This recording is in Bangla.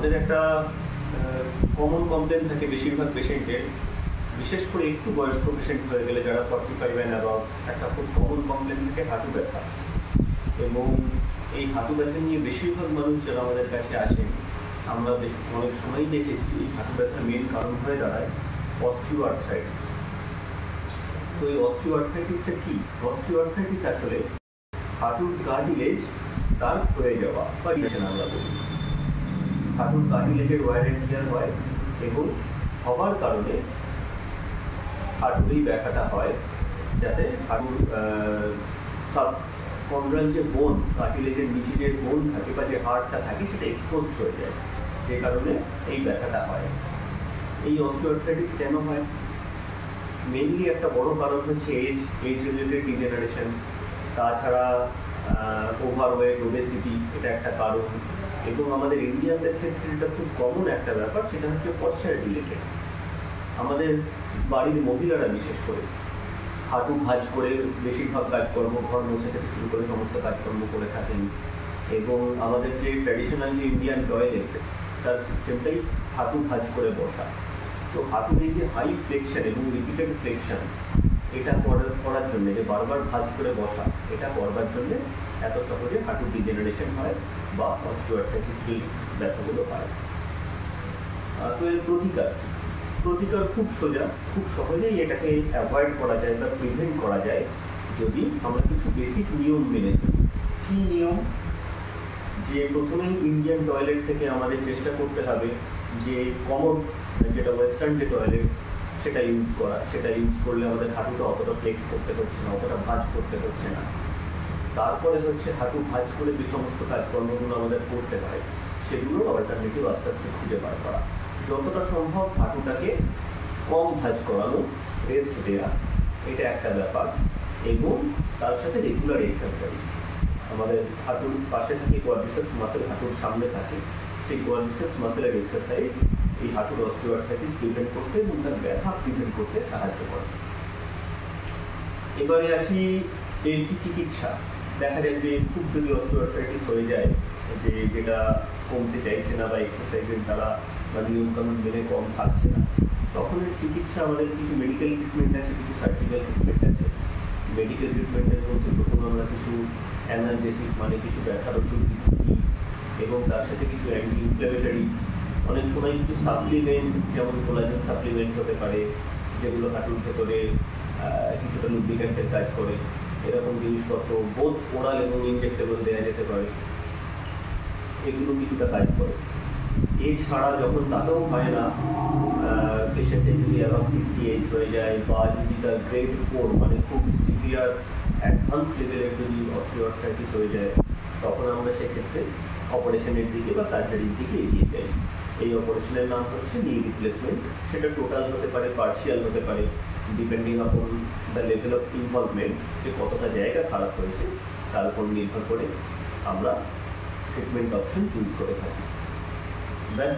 আমাদের একটা কমন কমপ্লেন থাকে বেশিরভাগ পেশেন্টের, বিশেষ করে একটু বয়স্ক পেশেন্ট হয়ে গেলে যারা 45 অ্যান্ড অ্যাবাভ, একটা খুব কমন কমপ্লেন থাকে হাঁটু ব্যথা। এবং এই হাঁটু ব্যথা নিয়ে বেশিরভাগ মানুষ যারা আমাদের কাছে আসেন, আমরা অনেক সময়ই দেখেছি এই হাঁটু ব্যথার মেন কারণ হয়ে দাঁড়ায় অস্টিওআর্থ্রাইটিস। তো এই অস্টিওআর্থ্রাইটিসটা কি? অস্টিওআর্থ্রাইটিস আসলে হাঁটুর কার্টিলেজ তার ক্ষয়ে যাওয়া বা ডিজেনারেশন আমরা বলি। হাঁটুর কার্টিলেজের ওয়্যার অ্যান্ড টিয়ার হয় এবং হওয়ার কারণে হাঁটুর এই ব্যথাটা হয়, যাতে হাঁটুর সাবকন্ড্রাল যে বোন, কার্টিলেজের নিচে যে বোন থাকে বা যে হাড়টা থাকে সেটা এক্সপোজড হয়ে যায়, যে কারণে এই ব্যথাটা হয়। এই অস্টিওআর্থ্রাইটিস কেন হয়? মেনলি একটা বড় কারণ হচ্ছে এজ রিলেটেড ডিজেনারেশন। তাছাড়া ওভারওয়েট, ওবেসিটি, এটা একটা কারণ। এবং আমাদের ইন্ডিয়ানদের ক্ষেত্রে এটা খুব কমন একটা ব্যাপার, সেটা হচ্ছে পশ্চার রিলেটেড। আমাদের বাড়ির মহিলারা বিশেষ করে হাঁটু ভাঁজ করে বেশিরভাগ কাজকর্ম, ঘর মোছা থেকে শুরু করে সমস্ত কাজকর্ম করে থাকেন। এবং আমাদের যে ট্র্যাডিশনাল যে ইন্ডিয়ান টয়লেট, তার সিস্টেমটাই হাঁটু ভাঁজ করে বসা। তো হাঁটুর এই যে হাই ফ্লেকশন এবং রিপিটেড ফ্লেকশন, এটা করার জন্য, যে বারবার ভাঁজ করে বসা, এটা করবার জন্য এত সহজে হাঁটুর ডিজেনারেশন হয় বা অস্টিওআর্থ্রাইটিস ব্যথাগুলো হয়। তো এর প্রতিকার খুব সোজা, খুব সহজেই এটাকে অ্যাভয়েড করা যায় বা প্রিভেন্ট করা যায় যদি আমরা কিছু বেসিক নিয়ম মেনে চলি। কী নিয়ম? যে প্রথমেই ইন্ডিয়ান টয়লেট থেকে আমাদের চেষ্টা করতে হবে যে কমোড, যেটা ওয়েস্টার্ন যে টয়লেট, সেটা ইউজ করা। সেটা ইউজ করলে আমাদের হাঁটুটা অতটা ফ্লেক্স করতে হচ্ছে না, অতটা ভাঁজ করতে হচ্ছে না। তারপরে হচ্ছে হাঁটু ভাঁজ করে যে সমস্ত কাজকর্মগুলো আমাদের করতে হয়, সেগুলোর অল্টারনেটিভ আস্তে আস্তে খুঁজে বার করা। যতটা সম্ভব হাঁটুটাকে কম ভাঁজ করানো, রেস্ট দেওয়া, এটা একটা ব্যাপার। এবং তার সাথে রেগুলার এক্সারসাইজ। আমাদের হাঁটুর পাশে থাকে কোয়াড্রিসেপস মাসেল, হাঁটুর সামনে থাকে, সেই কোয়াড্রিসেপস মাসেলের এক্সারসাইজ এই হাঁটুর অস্টিওআর্থ্রাইটিস প্রিভেন্ট করতে এবং তার ব্যথা প্রিভেন্ট করতে সাহায্য করে। এবারে আসি এর কি চিকিৎসা। দেখা যায় যে খুব যদি অস্টিওআর্থ্রাইটিস হয়ে যায়, যেটা কমতে চাইছে না বা এক্সারসাইজের দ্বারা বা নিয়মকানুন মেনে কম থাকছে না, তখন এর চিকিৎসা আমাদের কিছু মেডিকেল ট্রিটমেন্ট আছে, কিছু সার্জিক্যাল ট্রিটমেন্ট আছে। মেডিকেল ট্রিটমেন্টের মধ্যে প্রথমে আমরা কিছু অ্যানালজেসিক, মানে কিছু ব্যথার ওষুধ দিই, এবং তার সাথে কিছু অ্যান্টি ইনফ্ল্যামেটরি, অনেক সময় কিছু সাপ্লিমেন্ট, যেমন কোলাজেন সাপ্লিমেন্ট হতে পারে, যেগুলো হাঁটুর ভেতরে কিছুটা লুব্রিক্যান্টের কাজ করে। এরকম জিনিসপত্র বোথ ওরাল এবং ইনজেক্টেবল দেওয়া যেতে পারে, এগুলো কিছুটা কাজ করে। এছাড়া যখন তাতেও হয় না, পেশেন্টের যদি অ্যারাউন্ড 60 এজ হয়ে যায় বা যদি তার গ্রেড 4, মানে খুব সিভিয়ার অ্যাডভান্স লেভেলের যদি অস্টিওআর্থ্রাইটিস হয়ে যায়, তখন আমরা সেক্ষেত্রে অপারেশনের দিকে বা সার্জারির দিকে এগিয়ে যাই। এই অপারেশনের নাম হচ্ছে নি রিপ্লেসমেন্ট। সেটা টোটাল হতে পারে, পার্শিয়াল হতে পারে, depending upon the level of involvement, যে কতটা জায়গা খারাপ হয়েছে তার উপর নির্ভর করে আমরা ট্রিটমেন্ট অপশন চুজ করে থাকি। ব্যাস।